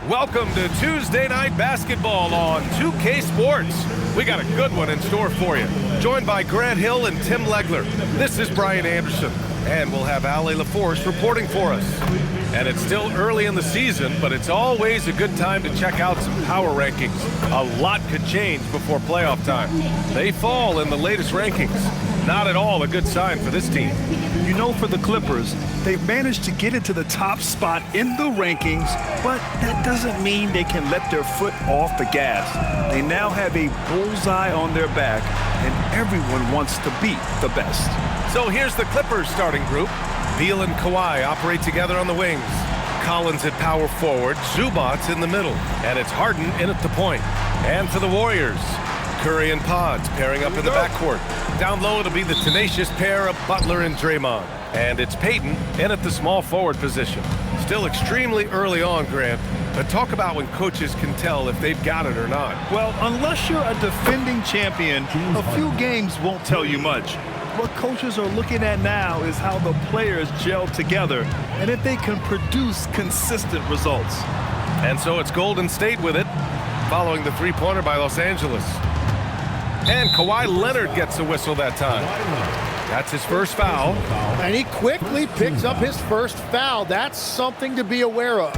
Welcome to Tuesday Night Basketball on 2K Sports. We got a good one in store for you. Joined by Grant Hill and Tim Legler. This is Brian Anderson. And we'll have Ali LaForce reporting for us. And it's still early in the season, but it's always a good time to check out some power rankings. A lot could change before playoff time. They fall in the latest rankings. Not at all a good sign for this team. You know, for the Clippers, they've managed to get into the top spot in the rankings, but that doesn't mean they can let their foot off the gas. They now have a bullseye on their back, and everyone wants to beat the best. So here's the Clippers starting group. Beal and Kawhi operate together on the wings. Collins at power forward, Zubac in the middle, and it's Harden in at the point. And for the Warriors, Curry and Pods pairing up in the backcourt. Down low, it'll be the tenacious pair of Butler and Draymond. And it's Payton in at the small forward position. Still extremely early on, Grant, but talk about when coaches can tell if they've got it or not. Well, unless you're a defending champion, a few games won't tell you much. What coaches are looking at now is how the players gel together and if they can produce consistent results. And so it's Golden State with it, following the three-pointer by Los Angeles. And Kawhi Leonard gets a whistle that time. That's his first foul. And he quickly picks up his first foul. That's something to be aware of.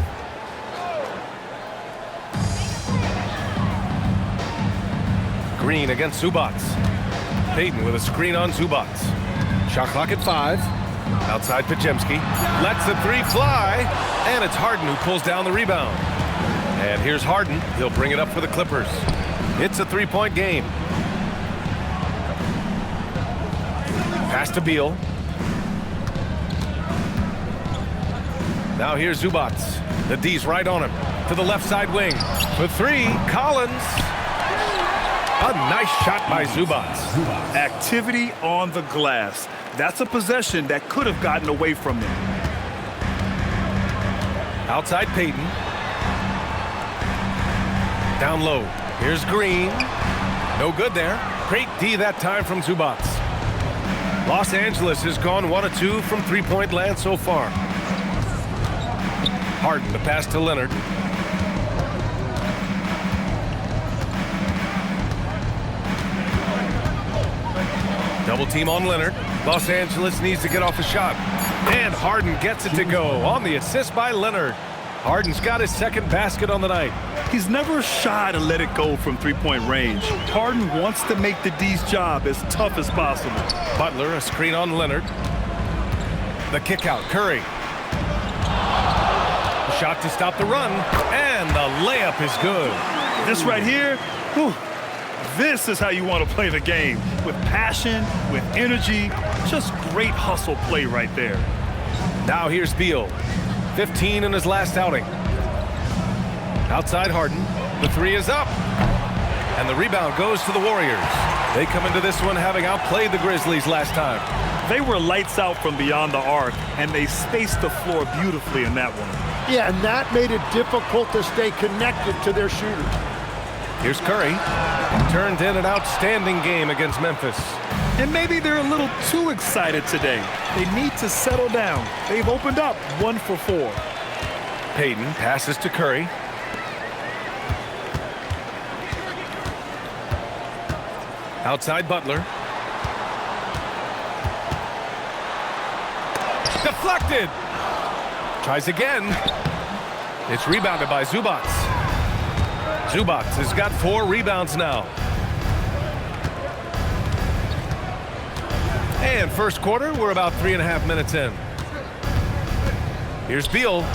Green against Zubac. Payton with a screen on Zubac. Shot clock at 5. Outside Podziemski. Lets the three fly. And it's Harden who pulls down the rebound. And here's Harden. He'll bring it up for the Clippers. It's a three-point game. Pass to Beal. Now here's Zubac. The D's right on him. To the left side wing. For three, Collins. A nice shot by Zubac. Activity on the glass. That's a possession that could have gotten away from them. Outside Payton. Down low. Here's Green. No good there. Great D that time from Zubac. Los Angeles has gone 1 of 2 from three-point land so far. Harden, the pass to Leonard. Double team on Leonard. Los Angeles needs to get off a shot. And Harden gets it to go on the assist by Leonard. Harden's got his second basket on the night. He's never shy to let it go from three-point range. Harden wants to make the D's job as tough as possible. Butler, a screen on Leonard. The kick out, Curry. Shot to stop the run, and the layup is good. This right here, whew, this is how you want to play the game. With passion, with energy, just great hustle play right there. Now here's Beal. 15 in his last outing. Outside Harden. The three is up. And the rebound goes to the Warriors. They come into this one having outplayed the Grizzlies last time. They were lights out from beyond the arc, and they spaced the floor beautifully in that one. Yeah, and that made it difficult to stay connected to their shooters. Here's Curry. Turned in an outstanding game against Memphis. And maybe they're a little too excited today. They need to settle down. They've opened up 1 for 4. Payton passes to Curry. Outside Butler. Deflected. Tries again. It's rebounded by Zubac. Zubac has got 4 rebounds now. And first quarter, we're about 3.5 minutes in. Here's Beal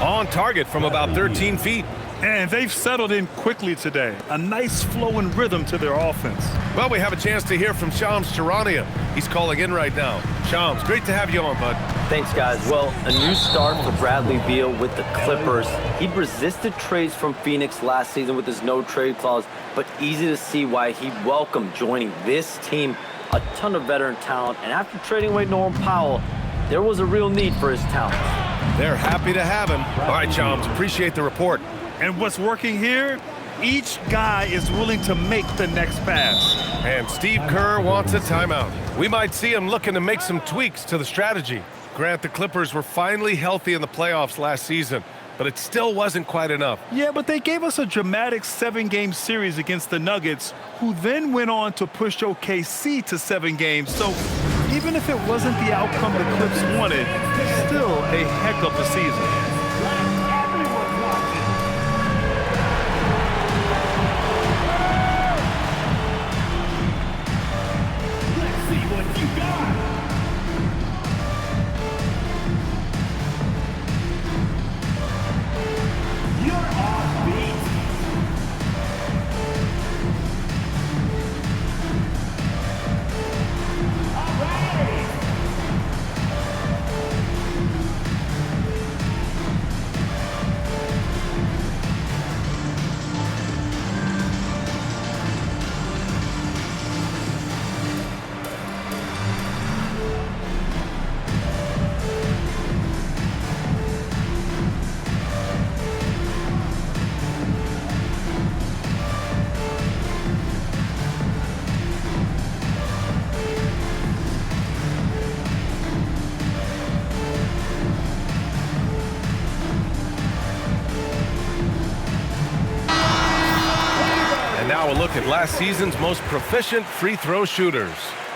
on target from about 13 feet. And they've settled in quickly today. A nice flowing rhythm to their offense. Well, we have a chance to hear from Shams Charania. He's calling in right now. Shams, great to have you on, bud. Thanks, guys. Well, a new start for Bradley Beal with the Clippers. He resisted trades from Phoenix last season with his no-trade clause, but easy to see why he welcomed joining this team. A ton of veteran talent, and after trading away Norman Powell, there was a real need for his talent. They're happy to have him. All right, Shams, appreciate the report. And what's working here? Each guy is willing to make the next pass. And Steve Kerr wants a timeout. We might see him looking to make some tweaks to the strategy. Grant, the Clippers were finally healthy in the playoffs last season. but it still wasn't quite enough. Yeah, but they gave us a dramatic 7-game series against the Nuggets, who then went on to push OKC to 7 games. So even if it wasn't the outcome the Clips wanted, still a heck of a season. Now a look at last season's most proficient free throw shooters.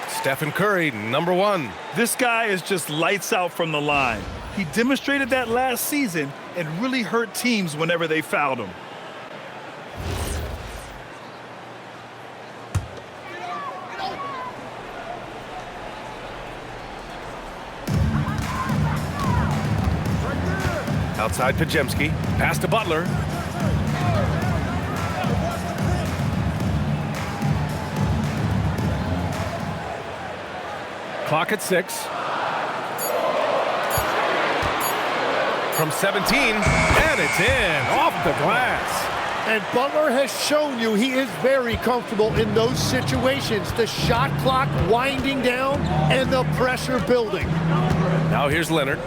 Stephen Curry, number 1. This guy is just lights out from the line. He demonstrated that last season and really hurt teams whenever they fouled him. Outside Podziemski, pass to Butler. Clock at 6. From 17, and it's in, off the glass. And Butler has shown you he is very comfortable in those situations. The shot clock winding down and the pressure building. Now here's Leonard.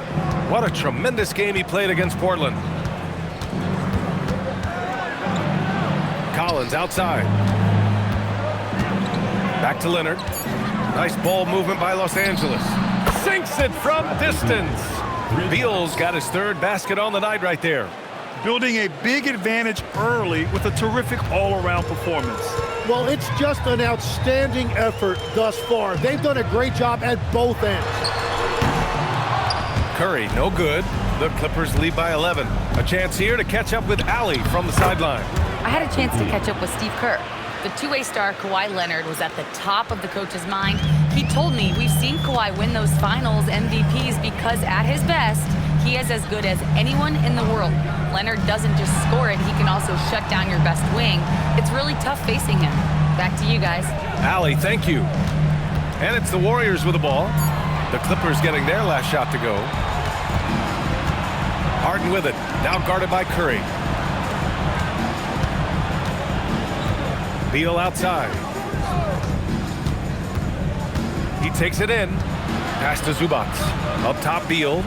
What a tremendous game he played against Portland. Collins outside. Back to Leonard. Nice ball movement by Los Angeles. Sinks it from distance. Beal's got his 3rd basket on the night right there. Building a big advantage early with a terrific all-around performance. Well, it's just an outstanding effort thus far. They've done a great job at both ends. Curry, no good. The Clippers lead by 11. A chance here to catch up with Allie from the sideline. I had a chance to catch up with Steve Kerr. The two-way star Kawhi Leonard was at the top of the coach's mind. He told me we've seen Kawhi win those finals MVPs because at his best, he is as good as anyone in the world. Leonard doesn't just score it, he can also shut down your best wing. It's really tough facing him. Back to you guys. Allie, thank you. And it's the Warriors with the ball. The Clippers getting their last shot to go. Harden with it, now guarded by Curry. Beal outside. He takes it in. Pass to Zubac. Up top, Beal.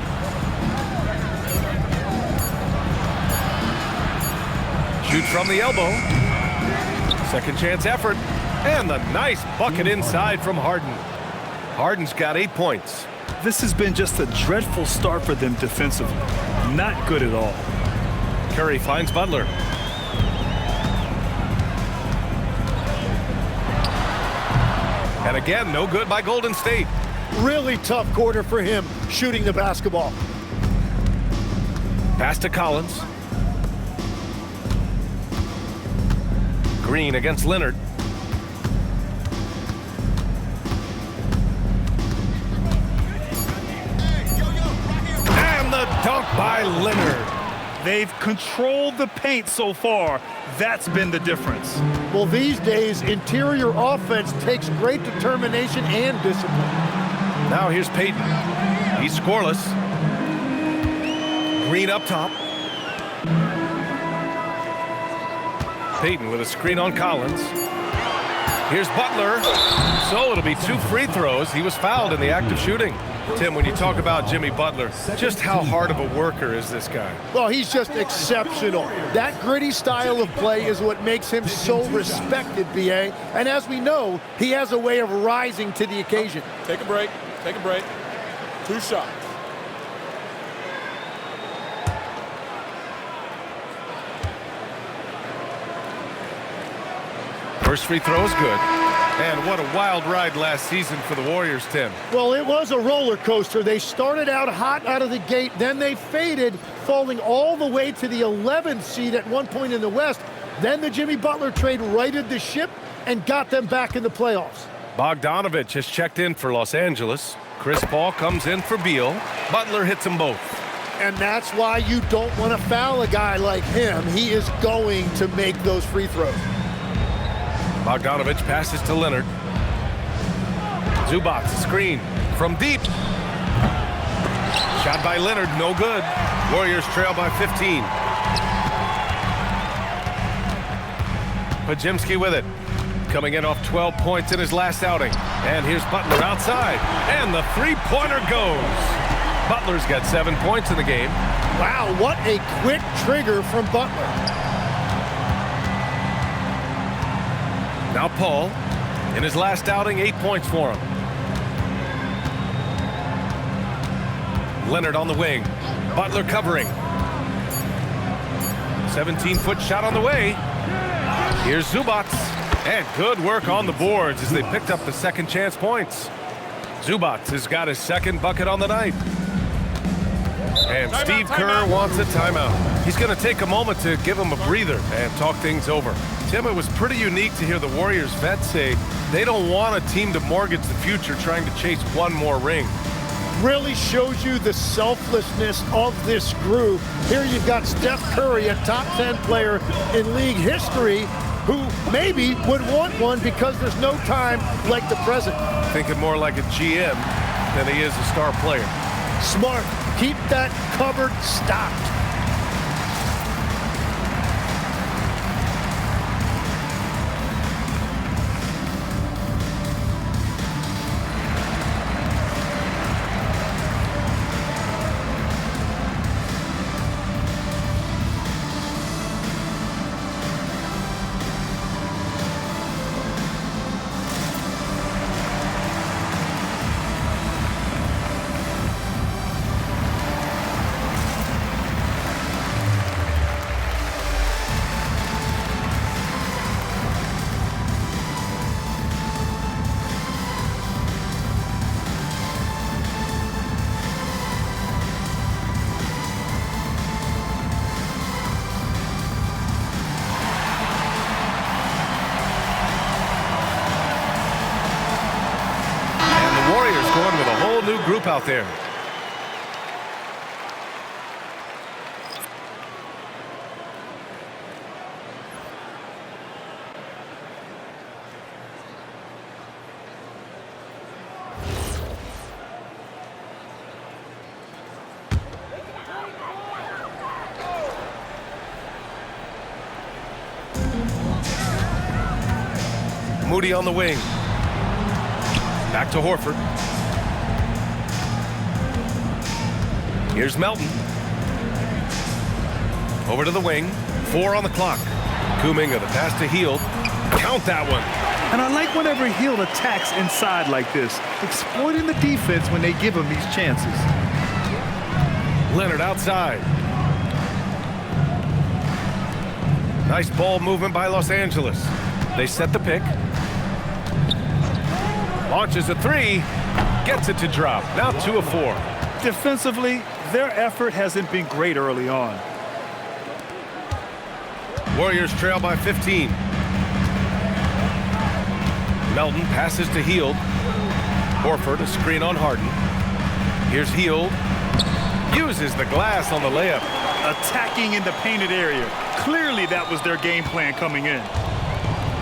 Shoot from the elbow. Second chance effort. And the nice bucket inside from Harden. Harden's got 8 points. This has been just a dreadful start for them defensively. Not good at all. Curry finds Butler. And again, no good by Golden State. Really tough quarter for him shooting the basketball. Pass to Collins. Green against Leonard. And the dunk by Leonard. They've controlled the paint so far. That's been the difference. Well, these days, interior offense takes great determination and discipline. Now here's Payton. He's scoreless. Green up top. Payton with a screen on Collins. Here's Butler. So it'll be 2 free throws. He was fouled in the act of shooting. Tim, when you talk about Jimmy Butler, just how hard of a worker is this guy? Well, he's just exceptional. That gritty style of play is what makes him so respected, B.A. And as we know, he has a way of rising to the occasion. Take a break. Take a break. 2 shots. First free throw is good. And what a wild ride last season for the Warriors, Tim. Well, it was a roller coaster. They started out hot out of the gate, then they faded, falling all the way to the 11th seed at one point in the West. Then the Jimmy Butler trade righted the ship and got them back in the playoffs. Bogdanovich has checked in for Los Angeles. Chris Paul comes in for Beal. Butler hits them both. And that's why you don't want to foul a guy like him. He is going to make those free throws. Bogdanovich passes to Leonard. Zubac, screen from deep. Shot by Leonard, no good. Warriors trail by 15. Podziemski with it. Coming in off 12 points in his last outing. And here's Butler outside. And the three-pointer goes. Butler's got 7 points in the game. Wow, what a quick trigger from Butler. Now Paul, in his last outing, 8 points for him. Leonard on the wing. Butler covering. 17-foot shot on the way. Here's Zubac. And good work on the boards as they picked up the second chance points. Zubac has got his second bucket on the night. And Steve Kerr wants a timeout. He's going to take a moment to give him a breather and talk things over. Tim, it was pretty unique to hear the Warriors vets say they don't want a team to mortgage the future trying to chase one more ring. Really shows you the selflessness of this group. Here you've got Steph Curry, a top 10 player in league history, who maybe would want one because there's no time like the present. Thinking more like a GM than he is a star player. Smart. Keep that cupboard stocked. Going with a whole new group out there. Moody on the wing. Back to Horford. Here's Melton. Over to the wing. 4 on the clock. Kuminga, the pass to Hield. Count that one. And I like whenever Hield attacks inside like this, exploiting the defense when they give him these chances. Leonard outside. Nice ball movement by Los Angeles. They set the pick. Launches a three. Gets it to drop. Now 2 of 4. Defensively, their effort hasn't been great early on. Warriors trail by 15. Melton passes to Hield. Horford, a screen on Harden. Here's Hield. Uses the glass on the layup. Attacking in the painted area. Clearly that was their game plan coming in.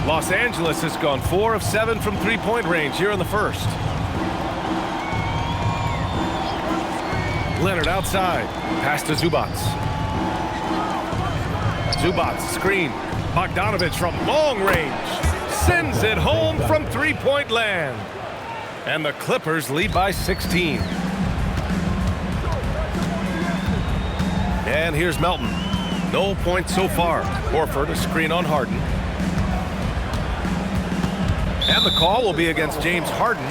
Los Angeles has gone 4 of 7 from three-point range here in the first. Leonard outside. Pass to Zubac. Zubac, screen. Bogdanovich from long range. Sends it home from three-point land. And the Clippers lead by 16. And here's Melton. No points so far. Horford, a screen on Harden. And the call will be against James Harden.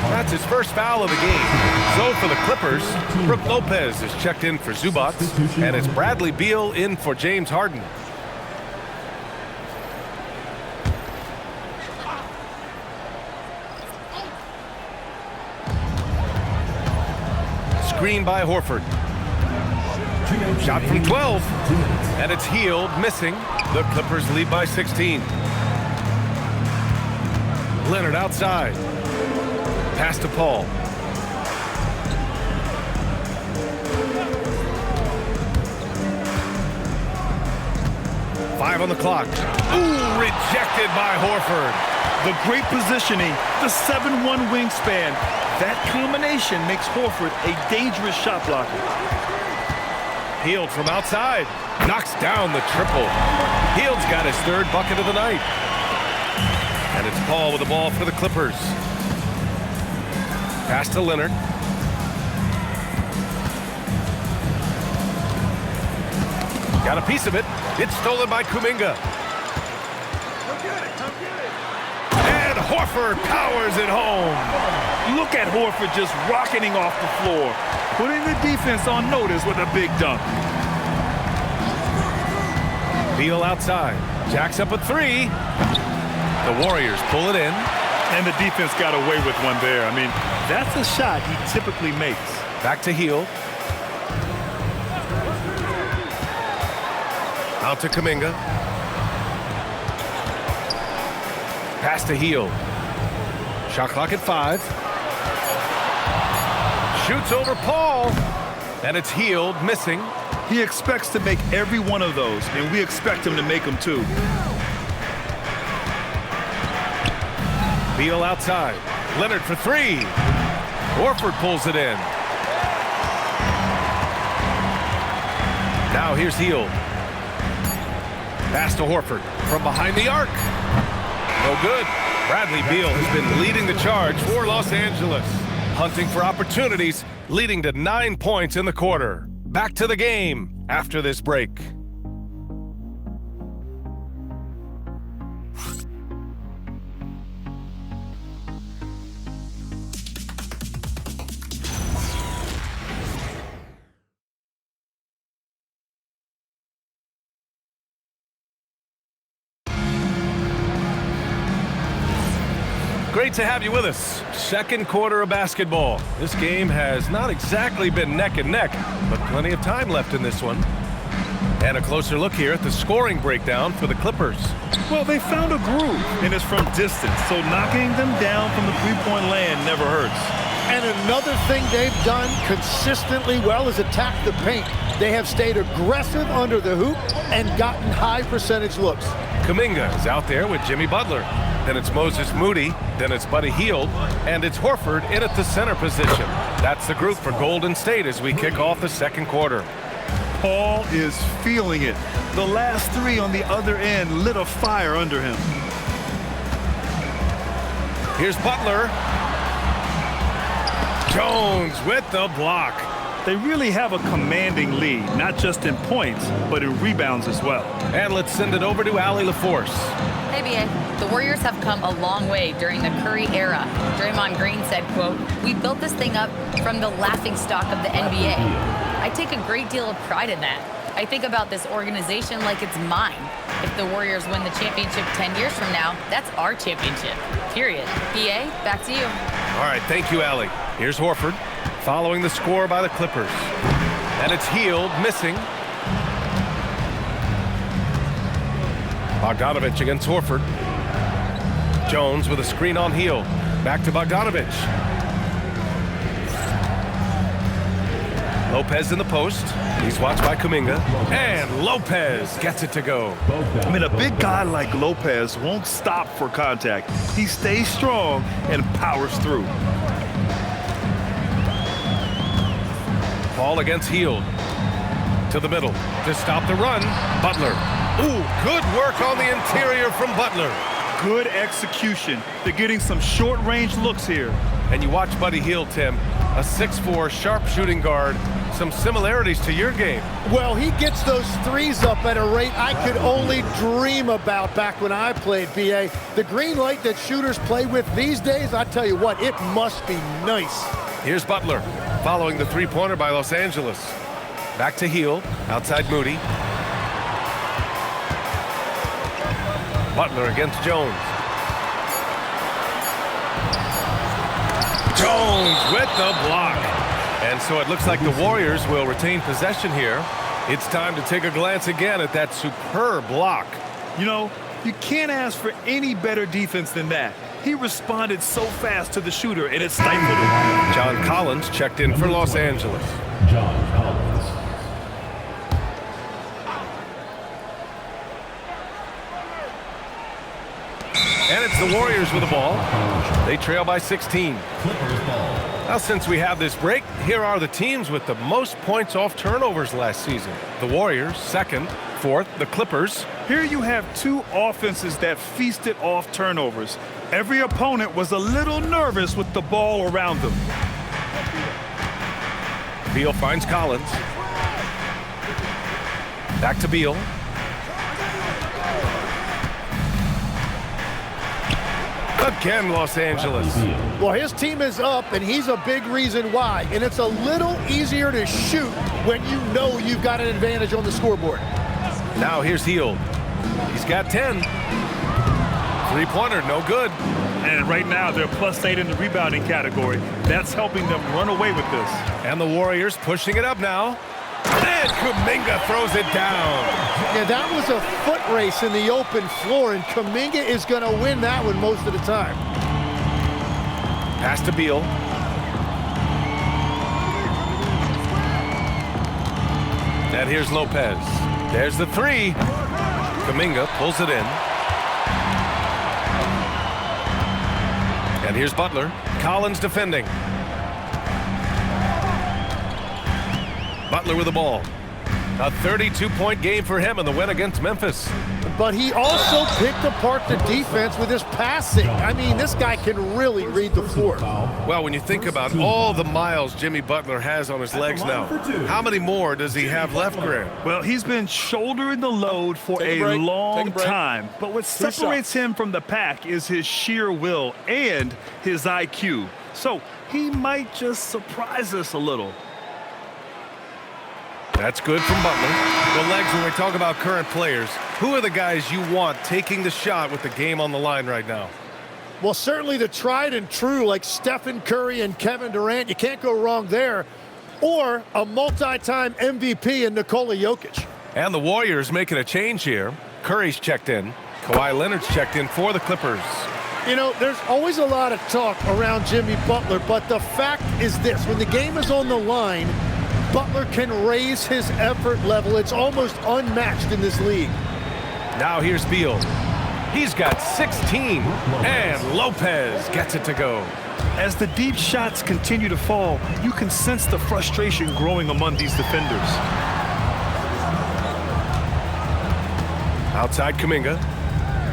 That's his first foul of the game. So for the Clippers, Brook Lopez is checked in for Zubac, and it's Bradley Beal in for James Harden. screen by Horford. Shot from 12, and it's Hield, missing. The Clippers lead by 16. Leonard outside. Pass to Paul. Five on the clock. Ooh, rejected by Horford. The great positioning, the 7'1" wingspan. That combination makes Horford a dangerous shot blocker. Hield from outside. Knocks down the triple. Hield's got his third bucket of the night. And it's Paul with the ball for the Clippers. Pass to Leonard. Got a piece of it. It's stolen by Kuminga. And Horford powers it home. Look at Horford just rocketing off the floor, putting the defense on notice with a big dunk. Beal outside. Jacks up a three. The Warriors pull it in. And the defense got away with one there. I mean, that's a shot he typically makes. Back to Hield. Out to Kuminga. Pass to Hield. Shot clock at 5. Shoots over Paul. And it's Hield missing. He expects to make every one of those, and we expect him to make them too. Beal outside. Leonard for 3. Horford pulls it in. Now here's Hield. Pass to Horford from behind the arc. No good. Bradley Beal has been leading the charge for Los Angeles. Hunting for opportunities, leading to 9 points in the quarter. Back to the game after this break. Great to have you with us. Second quarter of basketball. This game has not exactly been neck and neck, but plenty of time left in this one. And a closer look here at the scoring breakdown for the Clippers. Well, they found a groove, and it's from distance, so knocking them down from the three-point land never hurts. And another thing they've done consistently well is attack the paint. They have stayed aggressive under the hoop and gotten high percentage looks. Kuminga is out there with Jimmy Butler. Then it's Moses Moody. Then it's Buddy Hield. And it's Horford in at the center position. That's the group for Golden State as we kick off the second quarter. Paul is feeling it. The last 3 on the other end lit a fire under him. Here's Butler. Jones with the block. They really have a commanding lead, not just in points, but in rebounds as well. And let's send it over to Allie LaForce. Hey, B.A., the Warriors have come a long way during the Curry era. Draymond Green said, quote, "We built this thing up from the laughingstock of the NBA." I take a great deal of pride in that. I think about this organization like it's mine. If the Warriors win the championship 10 years from now, that's our championship, period. B.A., back to you. All right, thank you, Allie. Here's Horford, following the score by the Clippers. And it's Hield missing. Bogdanovich against Horford. Jones with a screen on Hield. Back to Bogdanovich. Lopez in the post. He's watched by Kuminga. And Lopez gets it to go. I mean, a big guy like Lopez won't stop for contact. He stays strong and powers through. Paul against Hield. To the middle. To stop the run, Butler. Ooh, good work on the interior from Butler. Good execution. They're getting some short-range looks here. And you watch Buddy Hield, Tim. A 6'4", sharp shooting guard. Some similarities to your game. Well, he gets those threes up at a rate I could only dream about back when I played, B.A. The green light that shooters play with these days, I tell you what, it must be nice. Here's Butler, following the three-pointer by Los Angeles. Back to Hield, outside Moody. Butler against Jones. Jones with the block. And so it looks like the Warriors will retain possession here. It's time to take a glance again at that superb block. You know, you can't ask for any better defense than that. He responded so fast to the shooter, and it stifled him. John Collins checked in for Los Angeles. John Collins. And it's the Warriors with the ball. They trail by 16. Clippers ball. Now, since we have this break, here are the teams with the most points off turnovers last season. The Warriors, second. Fourth, the Clippers. Here you have two offenses that feasted off turnovers. Every opponent was a little nervous with the ball around them. Beal finds Collins. Back to Beal. Again, Los Angeles. Well, his team is up, and he's a big reason why. And it's a little easier to shoot when you know you've got an advantage on the scoreboard. Now here's Hield. He's got 10. Three-pointer, no good. And right now, they're +8 in the rebounding category. That's helping them run away with this. And the Warriors pushing it up now. And Kuminga throws it down. Yeah, that was a foot race in the open floor, and Kuminga is going to win that one most of the time. Pass to Beal. And here's Lopez. There's the three. Kuminga pulls it in. And here's Butler. Collins defending. Butler with the ball. A 32-point game for him in the win against Memphis. But he also picked apart the defense with his passing. I mean, this guy can really read the floor. Well, when you think about all the miles Jimmy Butler has on his legs now, how many more does he have left, Graham? Well, he's been shouldering the load for Take a a break. long Take a break. time. But what separates him from the pack is his sheer will and his IQ. So he might just surprise us a little. That's good from Butler. Well, Legs, when we talk about current players, who are the guys you want taking the shot with the game on the line right now? Well, certainly the tried and true like Stephen Curry and Kevin Durant. You can't go wrong there. Or a multi-time MVP in Nikola Jokic. And the Warriors making a change here. Curry's checked in. Kawhi Leonard's checked in for the Clippers. You know, there's always a lot of talk around Jimmy Butler, but the fact is this. When the game is on the line, Butler can raise his effort level. It's almost unmatched in this league. Now here's Beal. He's got 16, and Lopez gets it to go. As the deep shots continue to fall, you can sense the frustration growing among these defenders. Outside Kuminga.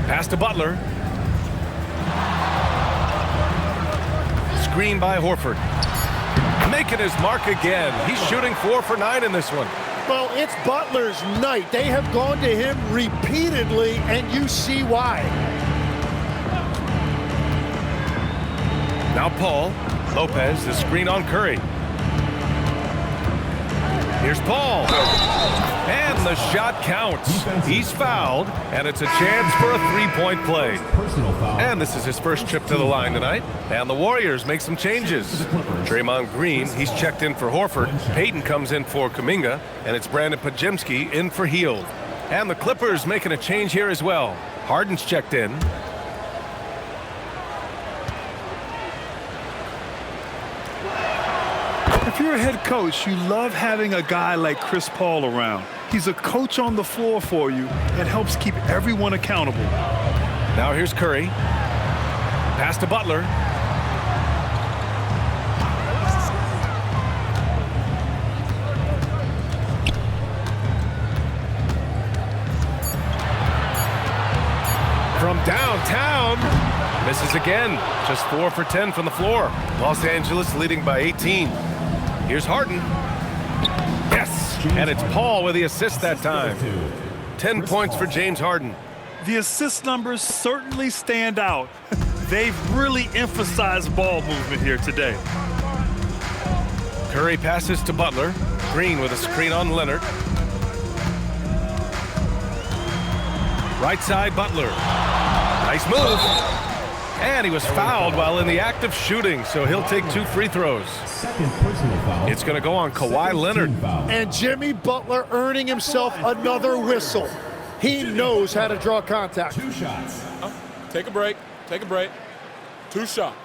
Pass to Butler. Screen by Horford. Making his mark again. He's shooting 4 for 9 in this one. Well, it's Butler's night. They have gone to him repeatedly, and you see why. Now Paul. Lopez, the screen on Curry. Here's Paul. And the shot counts. He's fouled, and it's a chance for a three-point play. Personal foul. And this is his first trip to the line tonight. And the Warriors make some changes. Draymond Green, he's checked in for Horford. Payton comes in for Kuminga. And it's Brandon Podziemski in for Hield. And the Clippers making a change here as well. Harden's checked in. If you're a head coach, you love having a guy like Chris Paul around. He's a coach on the floor for you and helps keep everyone accountable. Now here's Curry. Pass to Butler. From downtown. Misses again. Just 4 for 10 from the floor. Los Angeles leading by 18. Here's Harden. Yes, and it's Paul with the assist that time. 10 points for James Harden. The assist numbers certainly stand out. They've really emphasized ball movement here today. Curry passes to Butler. Green with a screen on Leonard. Right side, Butler. Nice move. And he was fouled while in the act of shooting, so he'll take 2 free throws. Second personal foul. It's going to go on Kawhi Second Leonard. team foul. And Jimmy Butler earning himself another whistle. He knows how to draw contact. 2 shots. Take a break. Take a break. 2 shots.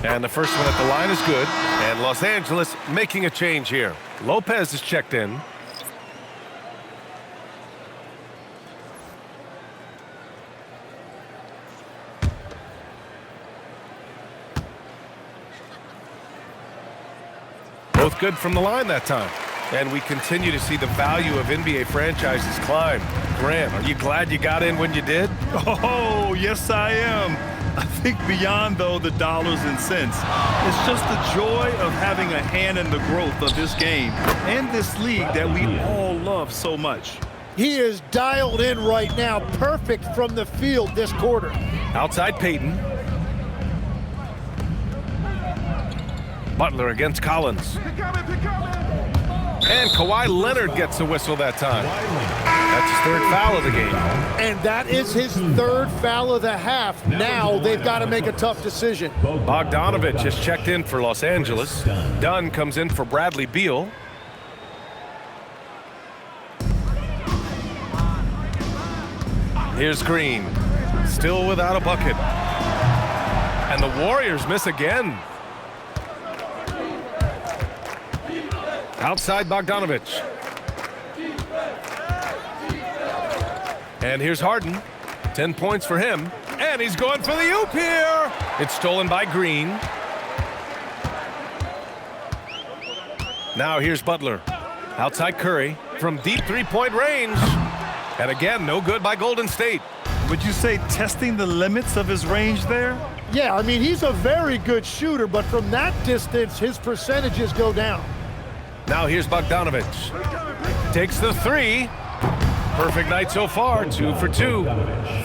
And the first one at the line is good. And Los Angeles making a change here. Lopez is checked in. Both good from the line that time. And we continue to see the value of NBA franchises climb. Grant, are you glad you got in when you did? Oh, yes, I am. I think beyond, though, the dollars and cents, it's just the joy of having a hand in the growth of this game and this league that we all love so much. He is dialed in right now. Perfect from the field this quarter. Outside Peyton. Butler against Collins. And Kawhi Leonard gets a whistle that time. That's his 3rd foul of the game. And that is his 3rd foul of the half. Now they've got to make a tough decision. Bogdanovich has checked in for Los Angeles. Dunn comes in for Bradley Beal. Here's Green. Still without a bucket. And the Warriors miss again. Outside Bogdanovich. And here's Harden. 10 points for him. And he's going for the oop here. It's stolen by Green. Now here's Butler. Outside Curry from deep 3-point range. And again, no good by Golden State. Would you say testing the limits of his range there? Yeah, I mean, he's a very good shooter, but from that distance, his percentages go down. Now here's Bogdanovich. Takes the 3. Perfect night so far, 2 for 2.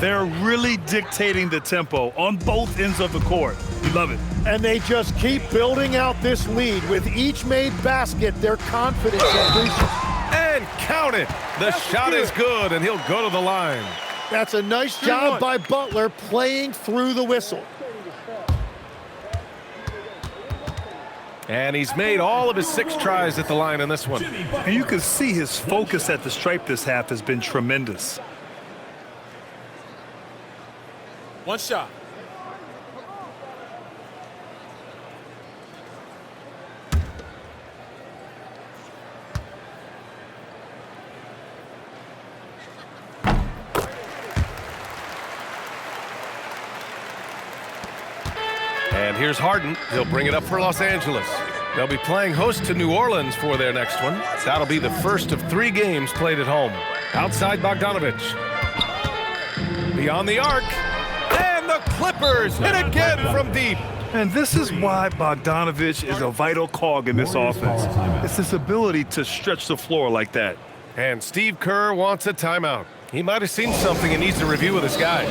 They're really dictating the tempo on both ends of the court. You love it. And they just keep building out this lead. With each made basket, their confidence increases. And count it. The shot is good, and he'll go to the line. That's a nice job by Butler playing through the whistle. And he's made all of his 6 tries at the line in this one. And you can see his focus at the stripe this half has been tremendous. 1 shot. And here's Harden. He'll bring it up for Los Angeles. They'll be playing host to New Orleans for their next one. That'll be the first of 3 games played at home. Outside Bogdanovich. Beyond the arc. And the Clippers hit again from deep. And this is why Bogdanovich is a vital cog in this offense. It's his ability to stretch the floor like that. And Steve Kerr wants a timeout. He might have seen something and needs to review with his guys.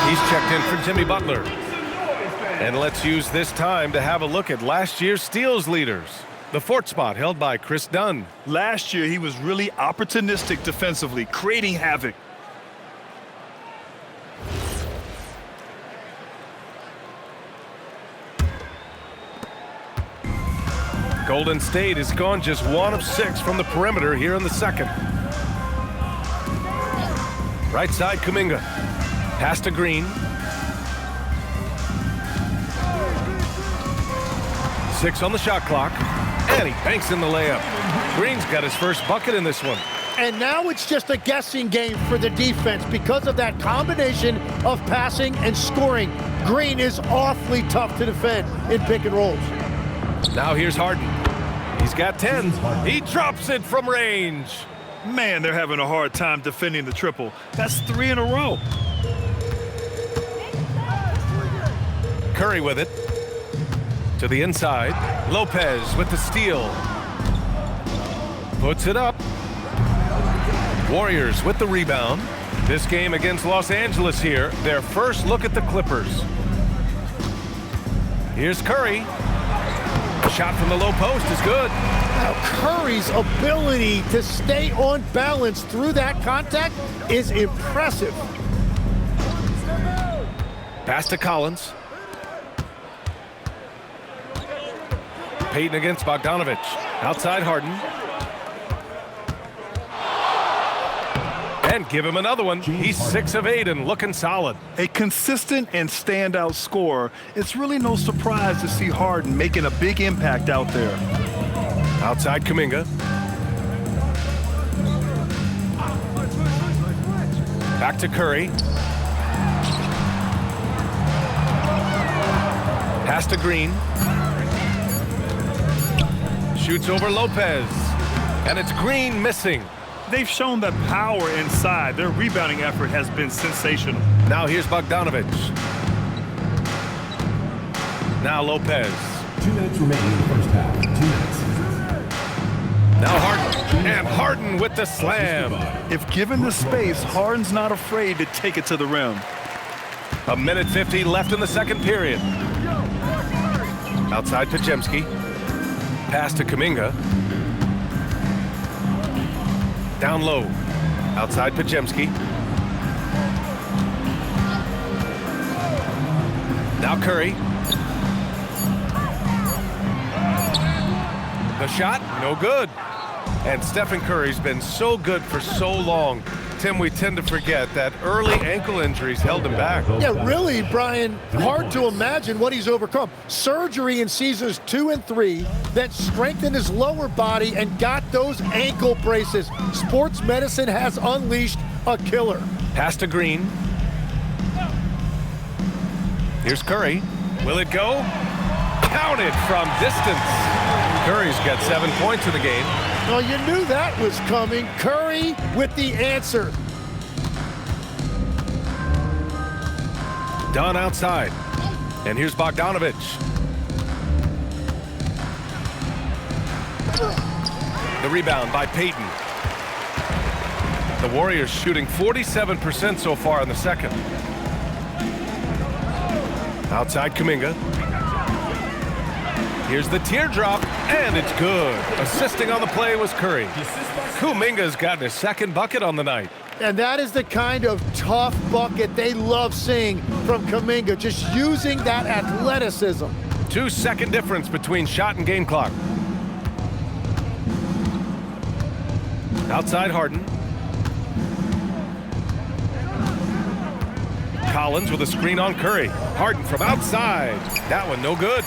He's checked in for Jimmy Butler. And let's use this time to have a look at last year's steals leaders. The 4th spot held by Chris Dunn. Last year, he was really opportunistic defensively, creating havoc. Golden State has gone just 1 of 6 from the perimeter here in the second. Right side, Kuminga. Pass to Green. 6 on the shot clock. And he banks in the layup. Green's got his first bucket in this one. And now it's just a guessing game for the defense because of that combination of passing and scoring. Green is awfully tough to defend in pick and rolls. Now here's Harden. He's got 10. He drops it from range. Man, they're having a hard time defending the triple. That's 3 in a row. Curry with it. To the inside. Lopez with the steal. Puts it up. Warriors with the rebound. This game against Los Angeles here. Their first look at the Clippers. Here's Curry. A shot from the low post is good. Now Curry's ability to stay on balance through that contact is impressive. Pass to Collins. Payton against Bogdanovic. Outside Harden. And give him another one. He's 6 of 8 and looking solid. A consistent and standout scorer. It's really no surprise to see Harden making a big impact out there. Outside Kuminga. Back to Curry. Pass to Green. Shoots over Lopez. And it's Green missing. They've shown that power inside. Their rebounding effort has been sensational. Now here's Bogdanovic. Now Lopez. 2 minutes remaining in the first half. 2 minutes. Now Harden. And Harden with the slam. If given the space, Harden's not afraid to take it to the rim. 1:50 left in the second period. Outside Podziemski. Pass to Kuminga. Down low. Outside Podziemski. Now Curry. The shot, no good. And Stephen Curry's been so good for so long. Tim, we tend to forget that early ankle injuries held him back. Yeah, really, Brian, hard to imagine what he's overcome. Surgery in seasons 2 and 3 that strengthened his lower body and got those ankle braces. Sports medicine has unleashed a killer. Pass to Green. Here's Curry. Will it go? Counted from distance. Curry's got 7 points in the game. Well, you knew that was coming. Curry with the answer. Dunn outside. And here's Bogdanovic. The rebound by Payton. The Warriors shooting 47% so far in the second. Outside Kuminga. Here's the teardrop, and it's good. Assisting on the play was Curry. Kuminga's gotten his second bucket on the night. And that is the kind of tough bucket they love seeing from Kuminga, just using that athleticism. 2-second difference between shot and game clock. Outside Harden. Collins with a screen on Curry. Harden from outside. That one no good.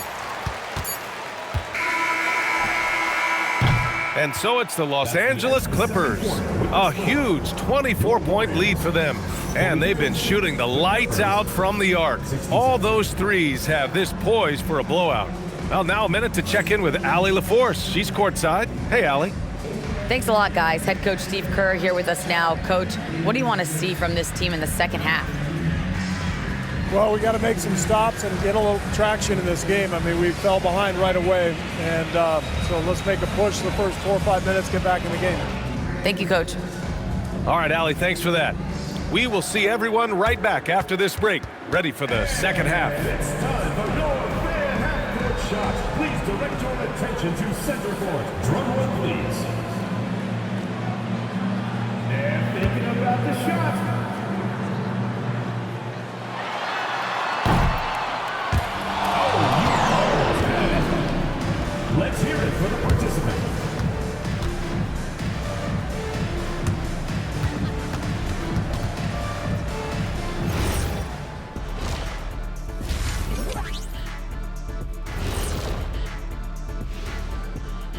And so it's the Los Angeles Clippers. A huge 24-point lead for them. And they've been shooting the lights out from the arc. All those threes have this poised for a blowout. Well, now a minute to check in with Allie LaForce. She's courtside. Hey, Allie. Thanks a lot, guys. Head coach Steve Kerr here with us now. Coach, what do you want to see from this team in the second half? Well, we got to make some stops and get a little traction in this game. I mean, we fell behind right away, and so let's make a push the first 4 or 5 minutes, get back in the game. Thank you, Coach. All right, Allie, thanks for that. We will see everyone right back after this break, ready for the second half. It's time for your fan half-court shot. Please direct your attention to center court. Drum roll, please. And thinking about the shot. Let's hear it for the participants.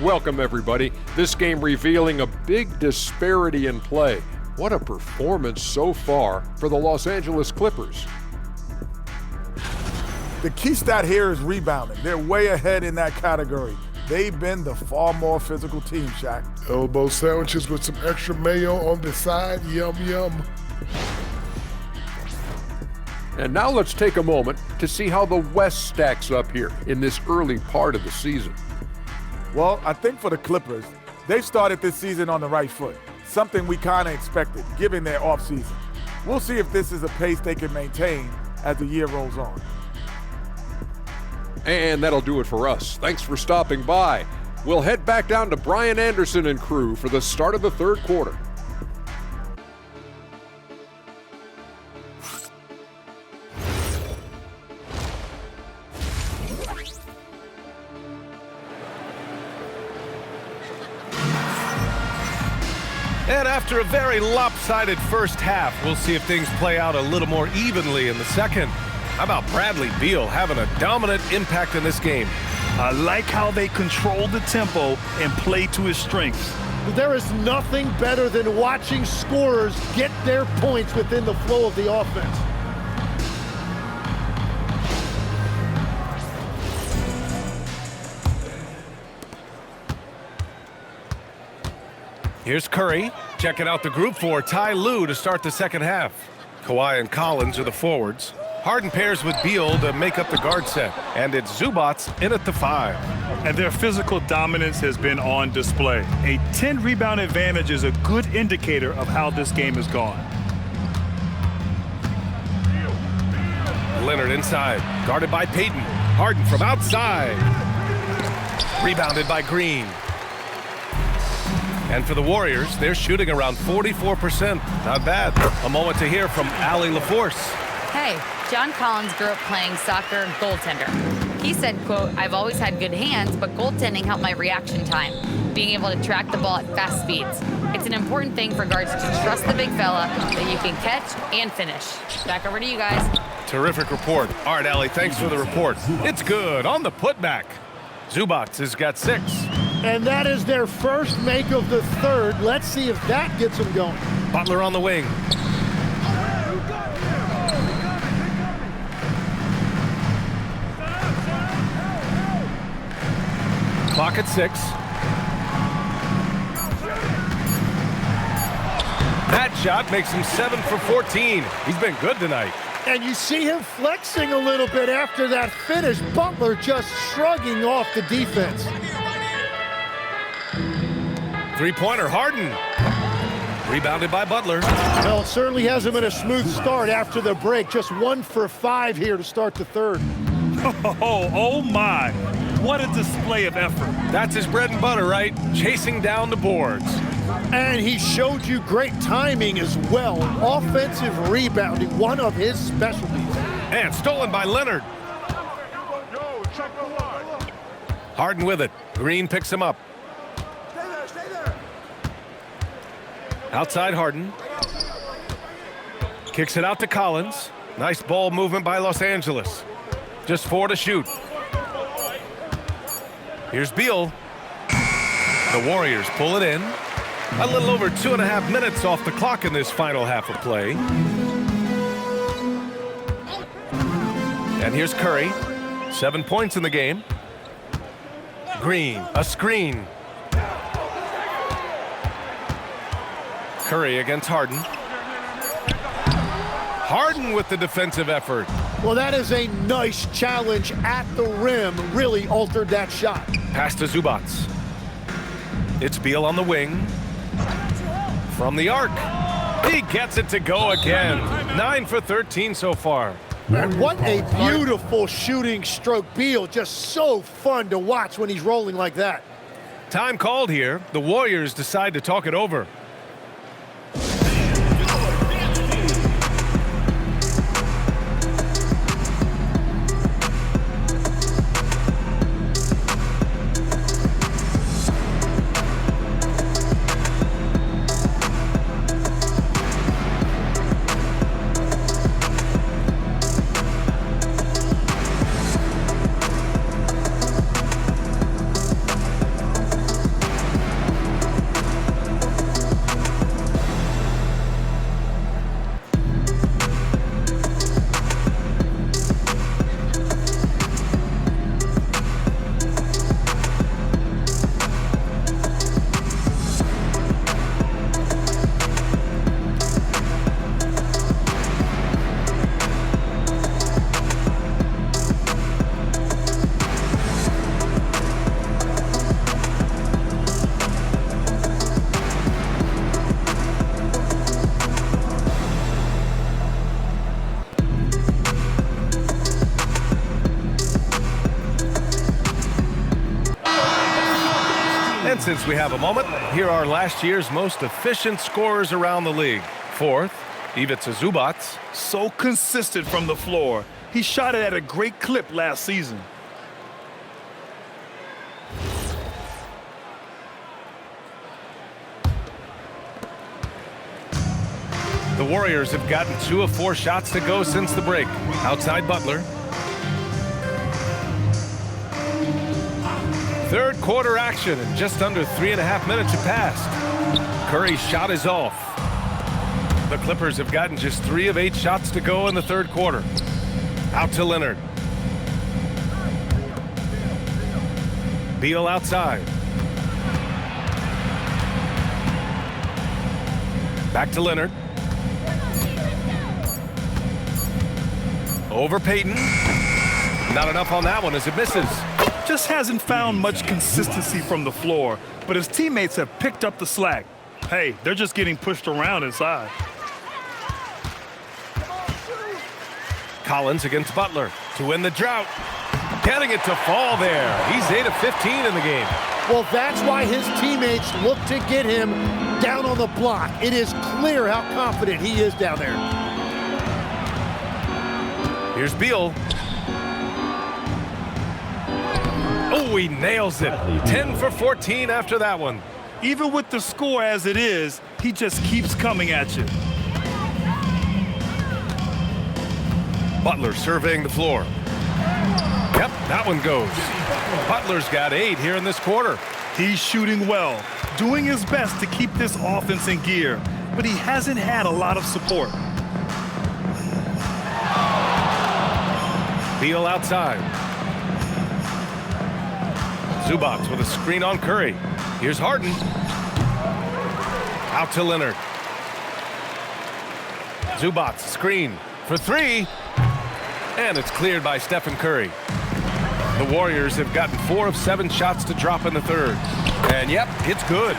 Welcome, everybody. This game revealing a big disparity in play. What a performance so far for the Los Angeles Clippers. The key stat here is rebounding. They're way ahead in that category. They've been the far more physical team, Shaq. Elbow sandwiches with some extra mayo on the side. Yum, yum. And now let's take a moment to see how the West stacks up here in this early part of the season. Well, I think for the Clippers, they've started this season on the right foot, something we kind of expected, given their offseason. We'll see if this is a pace they can maintain as the year rolls on. And that'll do it for us. Thanks for stopping by. We'll head back down to Brian Anderson and crew for the start of the third quarter. And after a very lopsided first half, we'll see if things play out a little more evenly in the second. How about Bradley Beal having a dominant impact in this game? I like how they control the tempo and play to his strengths. There is nothing better than watching scorers get their points within the flow of the offense. Here's Curry checking out the group for Ty Lue to start the second half. Kawhi and Collins are the forwards. Harden pairs with Beal to make up the guard set. And it's Zubac in at the 5. And their physical dominance has been on display. A 10-rebound advantage is a good indicator of how this game has gone. Leonard inside, guarded by Payton. Harden from outside. Rebounded by Green. And for the Warriors, they're shooting around 44%. Not bad. A moment to hear from Allie LaForce. Hey, John Collins grew up playing soccer goaltender. He said, quote, "I've always had good hands, but goaltending helped my reaction time, being able to track the ball at fast speeds. It's an important thing for guards to trust the big fella that you can catch and finish." Back over to you guys. Terrific report. All right, Allie, thanks for the report. It's good on the putback. Zubac has got 6. And that is their first make of the third. Let's see if that gets them going. Butler on the wing. Clock at 6. That shot makes him 7 for 14. He's been good tonight. And you see him flexing a little bit after that finish. Butler just shrugging off the defense. Three-pointer, Harden. Rebounded by Butler. Well, it certainly hasn't been a smooth start after the break. Just 1 for 5 here to start the third. Oh my. What a display of effort. That's his bread and butter, right? Chasing down the boards. And he showed you great timing as well. Offensive rebounding, one of his specialties. And stolen by Leonard. Harden with it. Green picks him up. Outside Harden. Kicks it out to Collins. Nice ball movement by Los Angeles. Just 4 to shoot. Here's Beal. The Warriors pull it in. A little over 2.5 minutes off the clock in this final half of play. And here's Curry. 7 points in the game. Green, a screen. Curry against Harden. Harden with the defensive effort. Well, that is a nice challenge at the rim. Really altered that shot. Pass to Zubac. It's Beal on the wing. From the arc. He gets it to go again. 9 for 13 so far. And what a beautiful shooting stroke. Beal, just so fun to watch when he's rolling like that. Time called here. The Warriors decide to talk it over. And since we have a moment, here are last year's most efficient scorers around the league. Fourth, Ivica Zubac. So consistent from the floor. He shot it at a great clip last season. The Warriors have gotten 2 of 4 shots to go since the break. Outside Butler. Third quarter action, and just under 3.5 minutes have passed. Curry's shot is off. The Clippers have gotten just 3 of 8 shots to go in the third quarter. Out to Leonard. Beal outside. Back to Leonard. Over Payton. Not enough on that one as it misses. Just hasn't found much consistency from the floor, but his teammates have picked up the slack. Hey, they're just getting pushed around inside. Collins against Butler to win the drought. Getting it to fall there. He's 8 of 15 in the game. Well, that's why his teammates look to get him down on the block. It is clear how confident he is down there. Here's Beal. Oh, he nails it. 10 for 14 after that one. Even with the score as it is, he just keeps coming at you. Butler surveying the floor. Yep, that one goes. Butler's got 8 here in this quarter. He's shooting well, doing his best to keep this offense in gear, but he hasn't had a lot of support. Beal outside. Zubac with a screen on Curry. Here's Harden. Out to Leonard. Zubac screen for 3. And it's cleared by Stephen Curry. The Warriors have gotten 4 of 7 shots to drop in the third. And yep, it's good.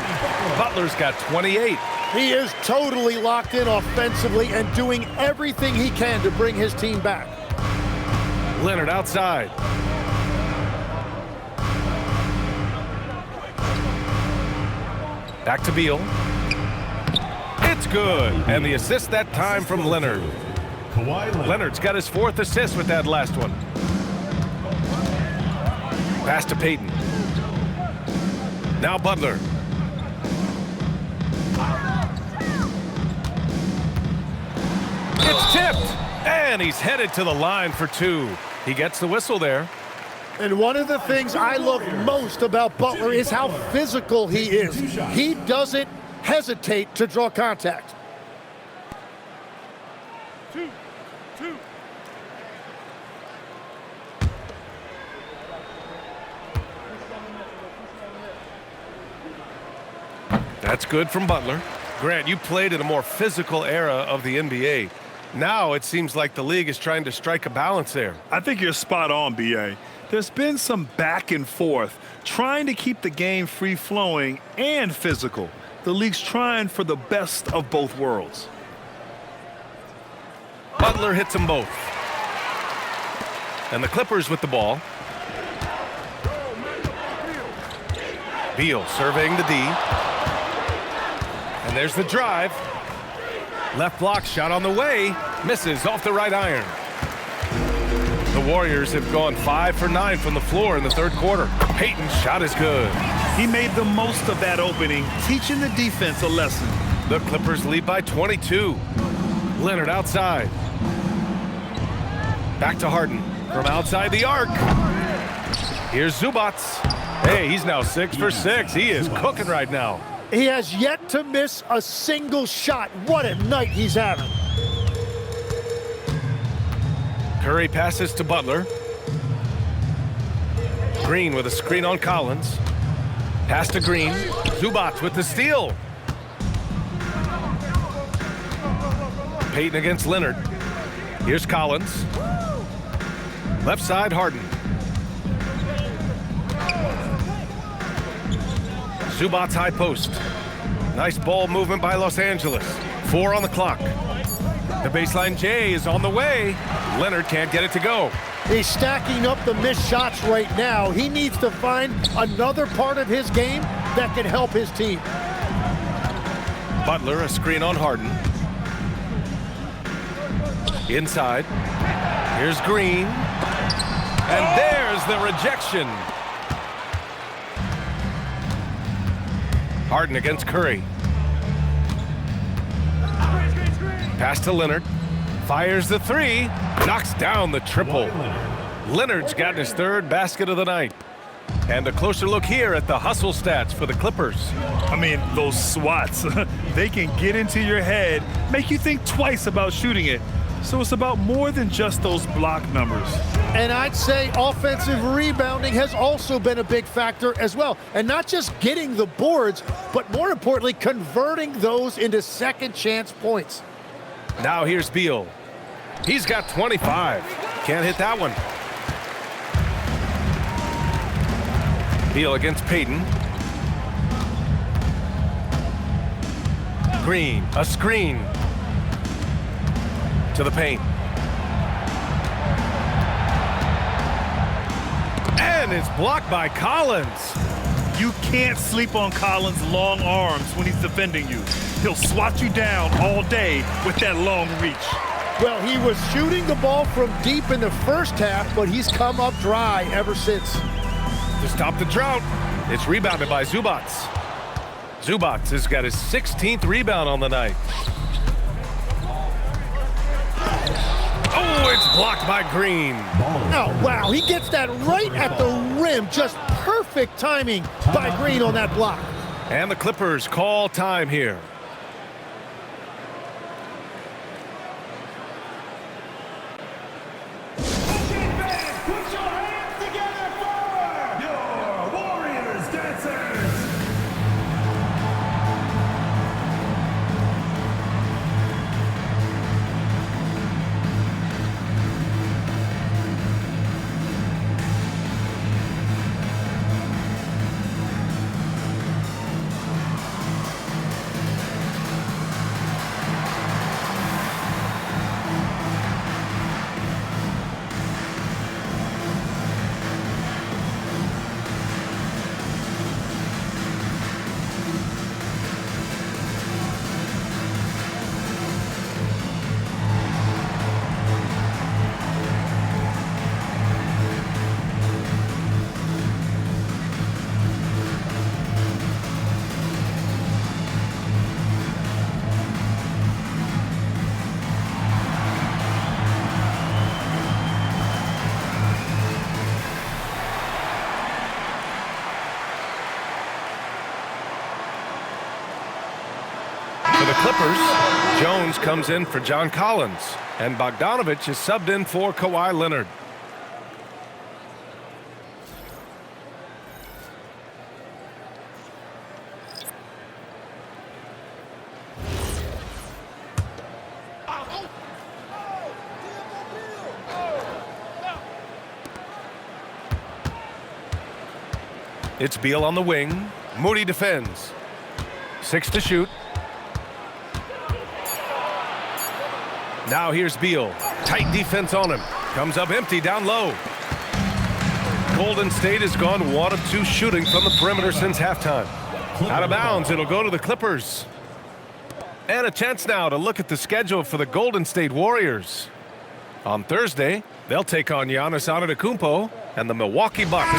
Butler's got 28. He is totally locked in offensively and doing everything he can to bring his team back. Leonard outside. Back to Beal. It's good. And the assist that time from Leonard. Leonard's got his 4th assist with that last one. Pass to Payton. Now Butler. It's tipped. And he's headed to the line for 2. He gets the whistle there. And one of the things I love most about Butler is how physical he is. He doesn't hesitate to draw contact. 2. That's good from Butler. Grant, you played in a more physical era of the NBA. Now it seems like the league is trying to strike a balance there. I think you're spot on, B.A. There's been some back and forth, trying to keep the game free-flowing and physical. The league's trying for the best of both worlds. Butler hits them both. And the Clippers with the ball. Beal surveying the D. And there's the drive. Left block shot on the way. Misses off the right iron. The Warriors have gone 5 for 9 from the floor in the third quarter. Payton's shot is good. He made the most of that opening, teaching the defense a lesson. The Clippers lead by 22. Leonard outside. Back to Harden from outside the arc. Here's Zubac. Hey, he's now 6 for 6. He is cooking right now. He has yet to miss a single shot. What a night he's having. Curry passes to Butler. Green with a screen on Collins. Pass to Green. Zubac with the steal. Payton against Leonard. Here's Collins. Left side, Harden. Zubac high post. Nice ball movement by Los Angeles. 4 on the clock. The baseline J is on the way. Leonard can't get it to go. He's stacking up the missed shots right now. He needs to find another part of his game that can help his team. Butler, a screen on Harden. Inside. Here's Green. And there's the rejection. Harden against Curry. Pass to Leonard. Fires the three. Knocks down the triple. Leonard's gotten his third basket of the night. And a closer look here at the hustle stats for the Clippers. I mean, those swats, they can get into your head, make you think twice about shooting it. So it's about more than just those block numbers. And I'd say offensive rebounding has also been a big factor as well. And not just getting the boards, but more importantly, converting those into second chance points. Now here's Beal. He's got 25. Can't hit that one. Beal against Payton. Green, a screen. To the paint. And it's blocked by Collins. You can't sleep on Collins' long arms when he's defending you. He'll swat you down all day with that long reach. Well, he was shooting the ball from deep in the first half, but he's come up dry ever since. To stop the drought, it's rebounded by Zubac. Zubac has got his 16th rebound on the night. Oh, it's blocked by Green. Oh, wow, he gets that right at the rim. Just perfect timing by Green on that block. And the Clippers call time here. Put your hands together for your Warriors dancers. For the Clippers, Jones comes in for John Collins, and Bogdanovich is subbed in for Kawhi Leonard. It's Beal on the wing. Moody defends. 6 to shoot. Now here's Beal. Tight defense on him. Comes up empty down low. Golden State has gone 1 of 2 shooting from the perimeter since halftime. Out of bounds, it'll go to the Clippers. And a chance now to look at the schedule for the Golden State Warriors. On Thursday, they'll take on Giannis Antetokounmpo and the Milwaukee Bucks.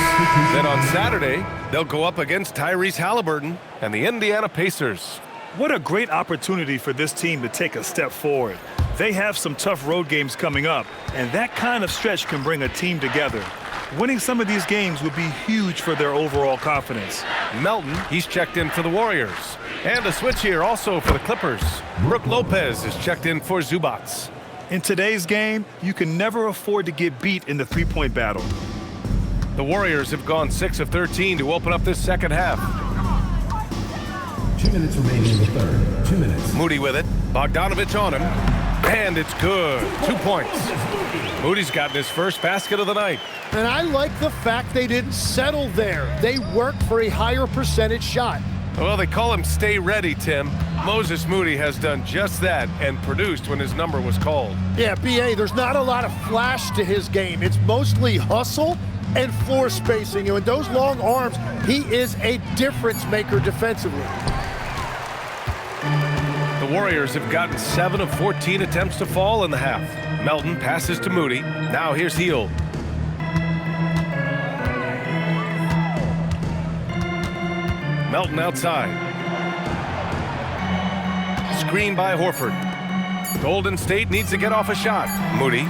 Then on Saturday, they'll go up against Tyrese Halliburton and the Indiana Pacers. What a great opportunity for this team to take a step forward. They have some tough road games coming up, and that kind of stretch can bring a team together. Winning some of these games would be huge for their overall confidence. Melton, he's checked in for the Warriors. And a switch here also for the Clippers. Brook Lopez is checked in for Zubac. In today's game, you can never afford to get beat in the three-point battle. The Warriors have gone 6 of 13 to open up this second half. 2 minutes remaining in the third. 2 minutes. Moody with it. Bogdanovich on him. And it's good. 2 points. Moody's gotten his first basket of the night. And I like the fact they didn't settle there. They worked for a higher percentage shot. Well, they call him Stay Ready, Tim. Moses Moody has done just that and produced when his number was called. Yeah, B.A., there's not a lot of flash to his game. It's mostly hustle and floor spacing. And with those long arms, he is a difference maker defensively. The Warriors have gotten 7 of 14 attempts to fall in the half. Melton passes to Moody. Now here's Hield. Melton outside. Screen by Horford. Golden State needs to get off a shot. Moody.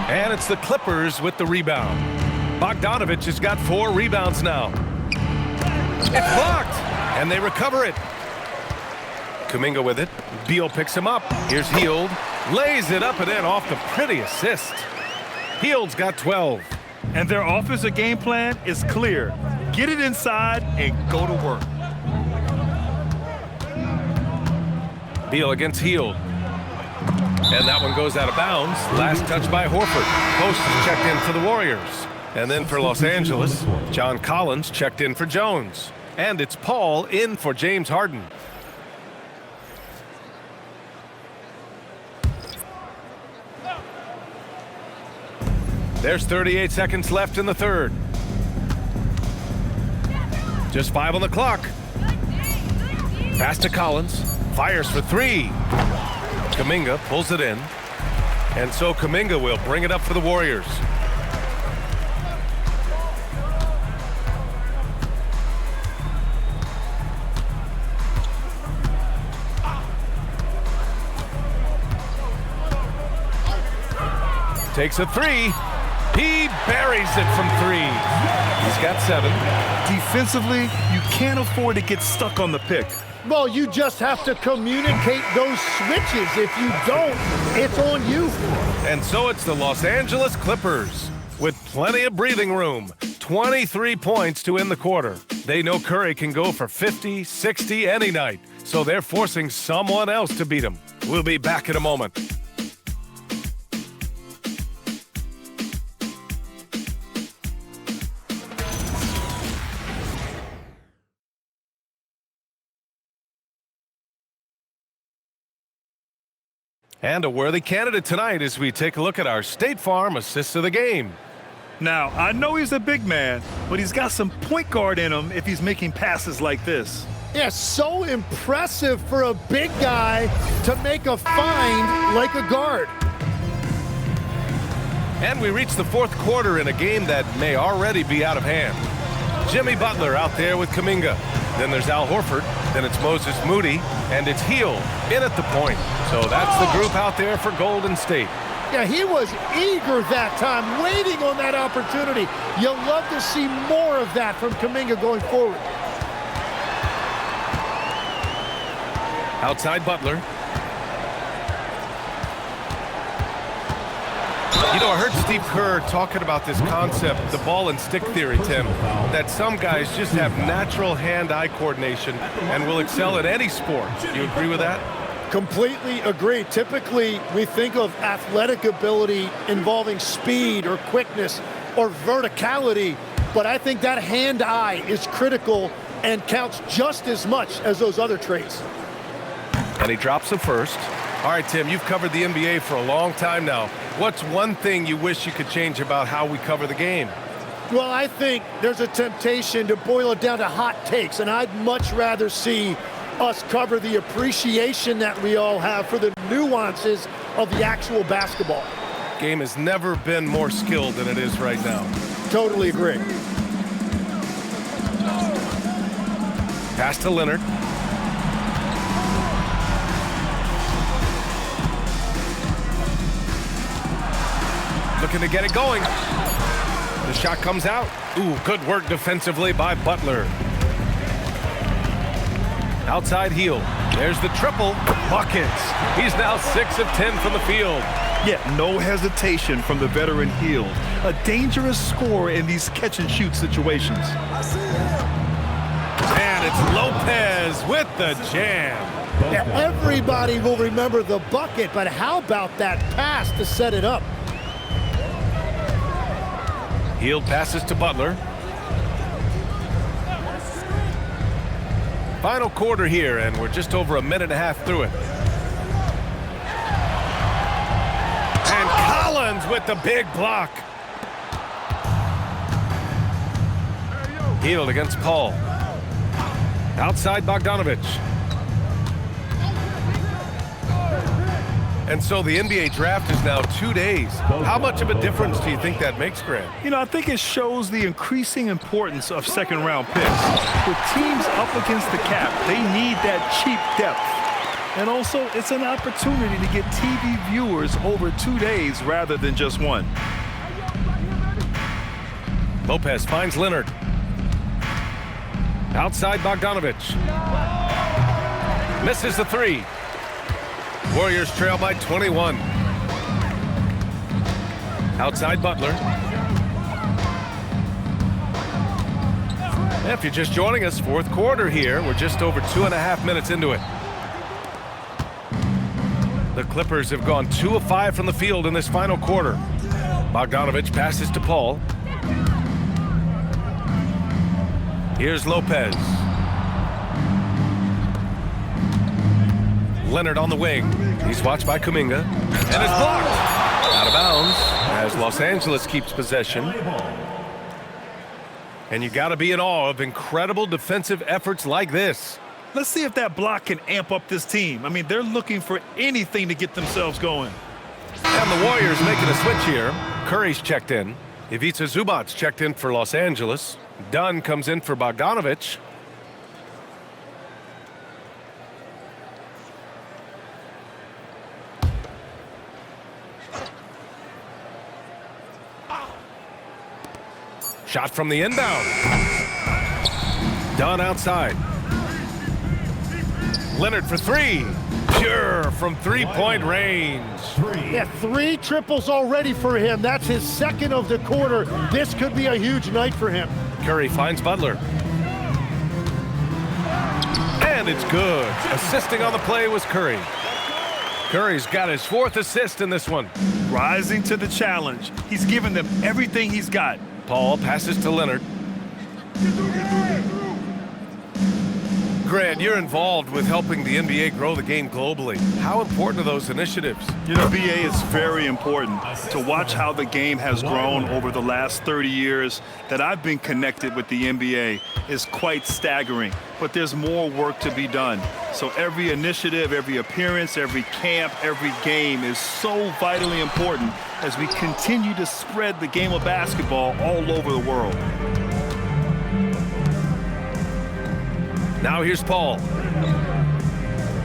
And it's the Clippers with the rebound. Bogdanovich has got 4 rebounds now. It's blocked, and they recover it. Kuminga with it. Beal picks him up. Here's Hield. Lays it up and in off the pretty assist. Hield's got 12. And their offensive game plan is clear. Get it inside and go to work. Beal against Hield. And that one goes out of bounds. Last touch by Horford. Post is checked in for the Warriors. And then for Los Angeles, John Collins checked in for Jones. And it's Paul in for James Harden. There's 38 seconds left in the third. Just 5 on the clock. Pass to Collins. Fires for 3. Kuminga pulls it in. And so Kuminga will bring it up for the Warriors. Takes a 3. He buries it from 3. He's got 7. Defensively, you can't afford to get stuck on the pick. Well, you just have to communicate those switches. If you don't, it's on you. And so it's the Los Angeles Clippers with plenty of breathing room. 23 points to end the quarter. They know Curry can go for 50, 60 any night, so they're forcing someone else to beat him. We'll be back in a moment. And a worthy candidate tonight as we take a look at our State Farm assists of the game. Now, I know he's a big man, but he's got some point guard in him if he's making passes like this. Yeah, so impressive for a big guy to make a find like a guard. And we reach the fourth quarter in a game that may already be out of hand. Jimmy Butler out there with Kuminga. Then there's Al Horford. Then it's Moses Moody. And it's Hield in at the point. So that's the group out there for Golden State. Yeah, he was eager that time, waiting on that opportunity. You'll love to see more of that from Kuminga going forward. Outside Butler. You know, I heard Steve Kerr talking about this concept, the ball and stick theory, Tim, that some guys just have natural hand-eye coordination and will excel at any sport. Do you agree with that? Completely agree. Typically, we think of athletic ability involving speed or quickness or verticality, but I think that hand-eye is critical and counts just as much as those other traits. And he drops the first. All right, Tim, you've covered the NBA for a long time now. What's one thing you wish you could change about how we cover the game? Well, I think there's a temptation to boil it down to hot takes, and I'd much rather see us cover the appreciation that we all have for the nuances of the actual basketball. Game has never been more skilled than it is right now. Totally agree. Pass to Leonard. Looking to get it going. The shot comes out. Ooh, good work defensively by Butler. Outside Hield. There's the triple. Buckets. He's now 6 of 10 from the field. Yeah, no hesitation from the veteran Hield. A dangerous scorer in these catch-and-shoot situations. And it's Lopez with the jam. Yeah, everybody will remember the bucket, but how about that pass to set it up? Hield passes to Butler. Final quarter here, and we're just over a minute and a half through it. And Collins with the big block. Hield against Paul. Outside Bogdanovic. And so the NBA draft is now 2 days. How much of a difference do you think that makes, Grant? You know, I think it shows the increasing importance of second-round picks. With teams up against the cap, they need that cheap depth. And also, it's an opportunity to get TV viewers over 2 days rather than just one. Lopez finds Leonard. Outside Bogdanovic. Misses the three. Warriors trail by 21. Outside Butler. If you're just joining us, fourth quarter here. We're just over 2.5 minutes into it. The Clippers have gone 2 of 5 from the field in this final quarter. Bogdanovic passes to Paul. Here's Lopez. Leonard on the wing. He's watched by Kuminga. And it's blocked. Out of bounds as Los Angeles keeps possession. And you got to be in awe of incredible defensive efforts like this. Let's see if that block can amp up this team. I mean, they're looking for anything to get themselves going. And the Warriors making a switch here. Curry's checked in. Ivica Zubac's checked in for Los Angeles. Dunn comes in for Bogdanovic. Shot from the inbound. Dunn outside. Leonard for three. Pure from three-point range. Yeah, 3 triples already for him. That's his second of the quarter. This could be a huge night for him. Curry finds Butler. And it's good. Assisting on the play was Curry. Curry's got his 4th assist in this one. Rising to the challenge. He's given them everything he's got. Paul passes to Leonard. Grant, you're involved with helping the NBA grow the game globally. How important are those initiatives? You know, BA, is very important to watch how the game has grown over the last 30 years that I've been connected with the NBA is quite staggering, but there's more work to be done. So every initiative, every appearance, every camp, every game is so vitally important as we continue to spread the game of basketball all over the world. Now here's Paul.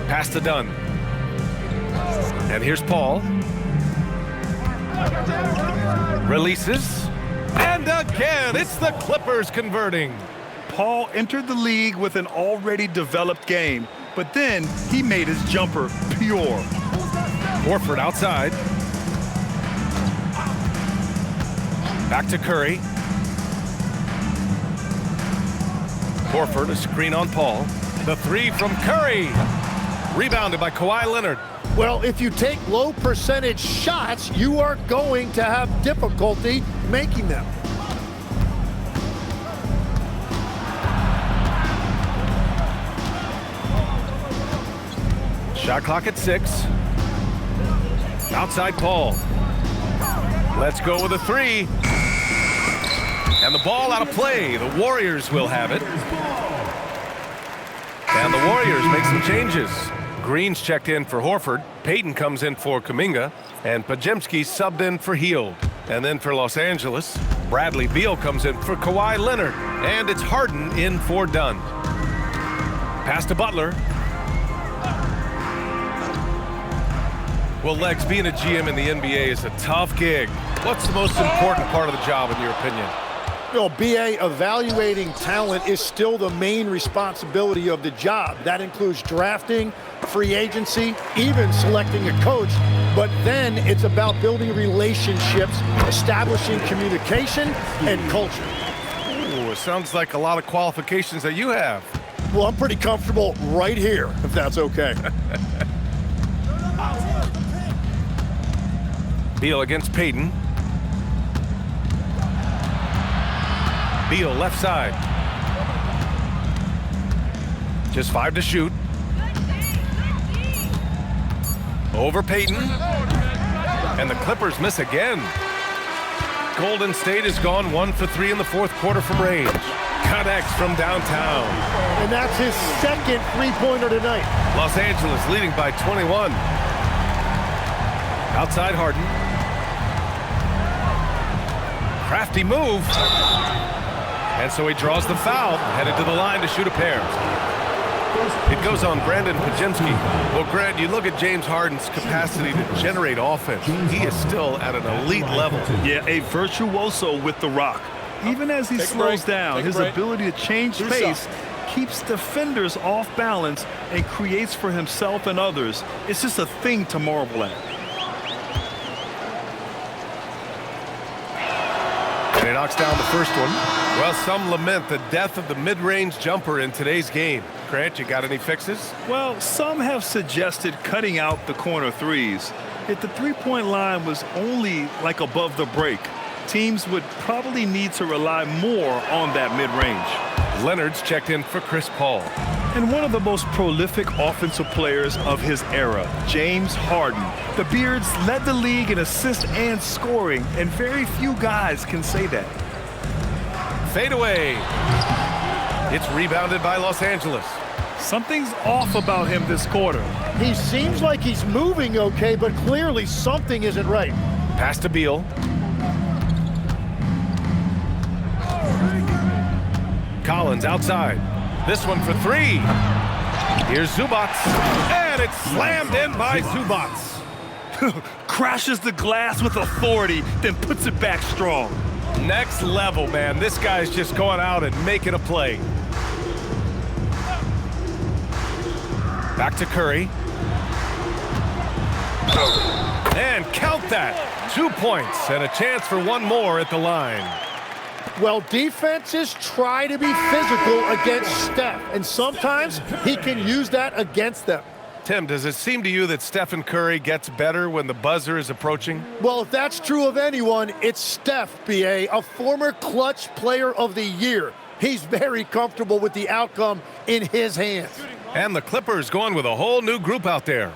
Pass to Dunn. And here's Paul. Releases. And again, it's the Clippers converting. Paul entered the league with an already developed game, but then he made his jumper pure. Horford outside. Back to Curry. Horford, a screen on Paul. The three from Curry. Rebounded by Kawhi Leonard. Well, if you take low percentage shots, you are going to have difficulty making them. Shot clock at 6. Outside Paul. Let's go with a three. And the ball out of play. The Warriors will have it. And the Warriors make some changes. Green's checked in for Horford. Payton comes in for Kuminga. And Podziemski subbed in for Hield. And then for Los Angeles, Bradley Beal comes in for Kawhi Leonard. And it's Harden in for Dunn. Pass to Butler. Well, Lex, being a GM in the NBA is a tough gig. What's the most important part of the job, in your opinion? You know, BA, evaluating talent is still the main responsibility of the job. That includes drafting, free agency, even selecting a coach. But then it's about building relationships, establishing communication, and culture. Ooh, it sounds like a lot of qualifications that you have. Well, I'm pretty comfortable right here, if that's okay. Beal against Payton. Beal left side. Just 5 to shoot. Over Payton. And the Clippers miss again. Golden State has gone 1 for 3 in the fourth quarter from range. connects from downtown. And that's his second three-pointer tonight. Los Angeles leading by 21. Outside Harden. Crafty move. And so he draws the foul, headed to the line to shoot a pair. It goes on Brandon Podziemski. Well, Grant, you look at James Harden's capacity to generate offense. He is still at an elite level. Yeah, a virtuoso with the rock. Even as he slows down, his ability to change pace keeps defenders off balance and creates for himself and others. It's just a thing to marvel at. And he knocks down the first one. Well, some lament the death of the mid-range jumper in today's game. Grant, you got any fixes? Well, some have suggested cutting out the corner threes. If the three-point line was only like above the break, teams would probably need to rely more on that mid-range. Leonard's checked in for Chris Paul. And one of the most prolific offensive players of his era, James Harden. The Beards led the league in assists and scoring, and very few guys can say that. Fade away. It's rebounded by Los Angeles. Something's off about him this quarter. He seems like he's moving okay, but clearly something isn't right. Pass to Beal. Collins outside. This one for three. Here's Zubac. And it's slammed in by Zubac. Crashes the glass with authority, then puts it back strong. Next level, man. This guy's just going out and making a play. Back to Curry. And count that. 2 points and a chance for one more at the line. Well, defenses try to be physical against Steph, and sometimes he can use that against them. Tim, does it seem to you that Stephen Curry gets better when the buzzer is approaching? Well, if that's true of anyone, it's Steph, B.A., a former clutch player of the year. He's very comfortable with the outcome in his hands. And the Clippers going with a whole new group out there.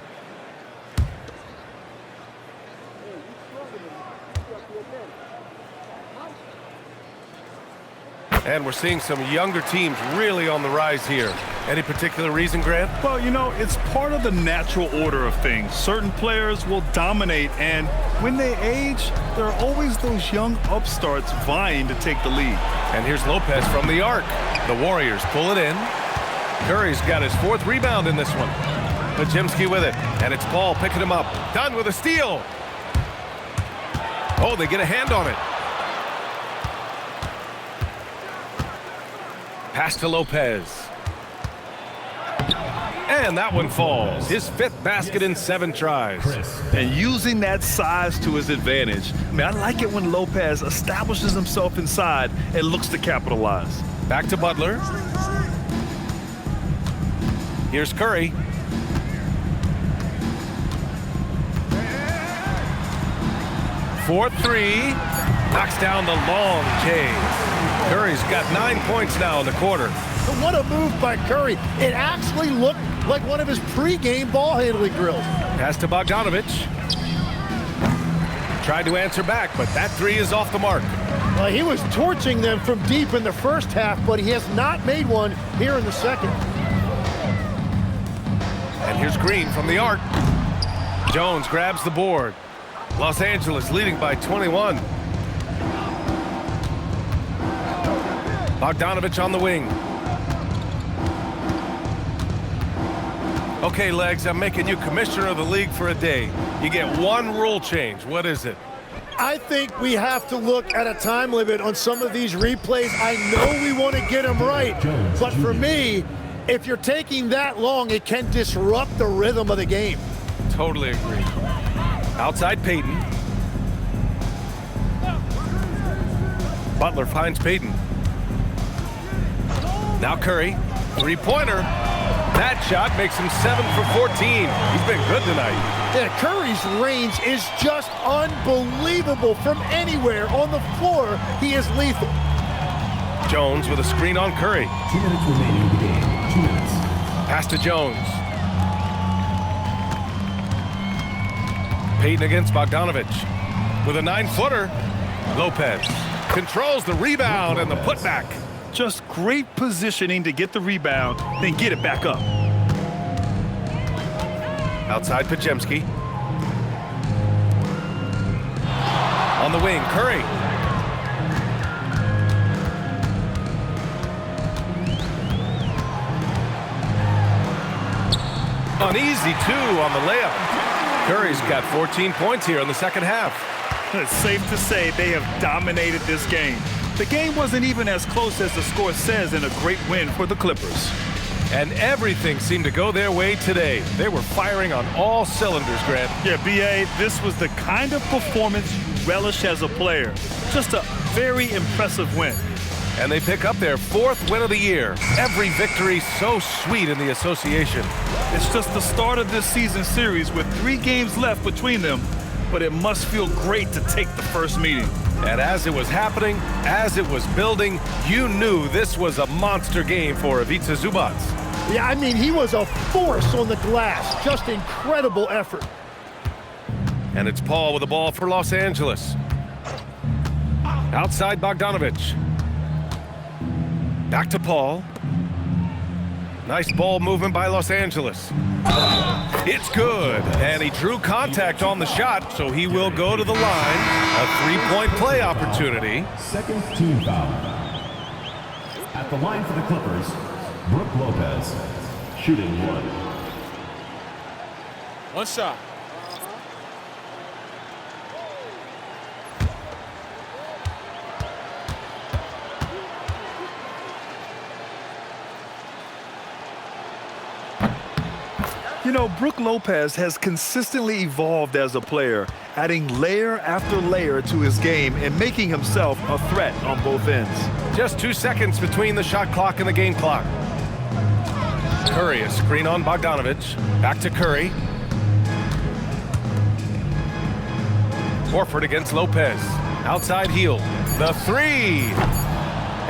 And we're seeing some younger teams really on the rise here. Any particular reason, Grant? Well, you know, it's part of the natural order of things. Certain players will dominate, and when they age, there are always those young upstarts vying to take the lead. And here's Lopez from the arc. The Warriors pull it in. Curry's got his fourth rebound in this one. Podziemski with it, and it's Paul picking him up. Done with a steal. Oh, they get a hand on it. Pass to Lopez. And that one falls. His fifth basket in 7 tries. And using that size to his advantage. I mean, I like it when Lopez establishes himself inside and looks to capitalize. Back to Butler. Here's Curry. For three. Knocks down the long J. Curry's got 9 points now in the quarter. What a move by Curry. It actually looked like one of his pregame ball handling drills. Pass to Bogdanovic. Tried to answer back, but that three is off the mark. Well, he was torching them from deep in the first half, but he has not made one here in the second. And here's Green from the arc. Jones grabs the board. Los Angeles leading by 21. Bogdanovic on the wing. Okay, Legs, I'm making you commissioner of the league for a day. You get one rule change. What is it? I think we have to look at a time limit on some of these replays. I know we want to get them right, but for me, if you're taking that long, it can disrupt the rhythm of the game. Totally agree. Outside Payton. Butler finds Payton. Now Curry, three-pointer. That shot makes him 7 for 14. He's been good tonight. Yeah, Curry's range is just unbelievable from anywhere on the floor. He is lethal. Jones with a screen on Curry. 2 minutes remaining in the game. 2 minutes. Pass to Jones. Payton against Bogdanovic. With a 9-footer, Lopez controls the rebound and the putback. Just great positioning to get the rebound, then get it back up. Outside Podziemski. On the wing, Curry. An easy 2 on the layup. Curry's got 14 points here in the second half. It's safe to say they have dominated this game. The game wasn't even as close as the score says in a great win for the Clippers. And everything seemed to go their way today. They were firing on all cylinders, Grant. Yeah, B.A., this was the kind of performance you relish as a player. Just a very impressive win. And they pick up their 4th win of the year. Every victory so sweet in the association. It's just the start of this season series with 3 games left between them, but it must feel great to take the first meeting. And as it was happening, as it was building, you knew this was a monster game for Ivica Zubac. Yeah, I mean, he was a force on the glass. Just incredible effort. And it's Paul with the ball for Los Angeles. Outside Bogdanovic. Back to Paul. Nice ball movement by Los Angeles. It's good. And he drew contact on the shot, so he will go to the line. A 3-point play opportunity. Second team foul. At the line for the Clippers, Brook Lopez, shooting 1. One shot. You know, Brook Lopez has consistently evolved as a player, adding layer after layer to his game and making himself a threat on both ends. Just 2 seconds between the shot clock and the game clock. Curry, a screen on Bogdanovic. Back to Curry. Horford against Lopez. Outside heel. The 3.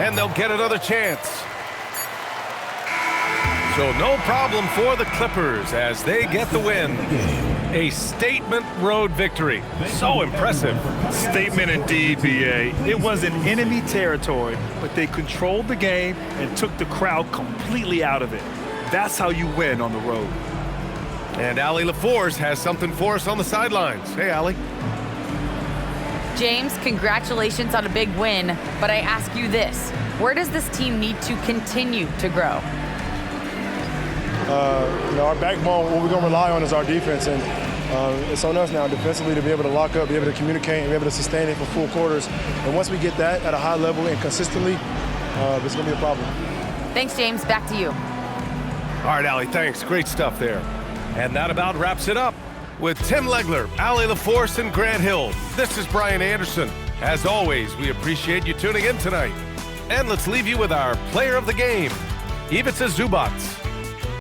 And they'll get another chance. So no problem for the Clippers as they get the win. A statement road victory. So impressive. Statement indeed, B.A. It was in enemy territory, but they controlled the game and took the crowd completely out of it. That's how you win on the road. And Allie LaForce has something for us on the sidelines. Hey, Allie. James, congratulations on a big win, but I ask you this. Where does this team need to continue to grow? Our backbone, what we're going to rely on is our defense, and it's on us now defensively to be able to lock up, be able to communicate, and be able to sustain it for full quarters. And once we get that at a high level and consistently, it's going to be a problem. Thanks, James. Back to you. All right, Allie, thanks. Great stuff there. And that about wraps it up. With Tim Legler, Allie LaForce, and Grant Hill, this is Brian Anderson. As always, we appreciate you tuning in tonight. And let's leave you with our player of the game, Ivica Zubac.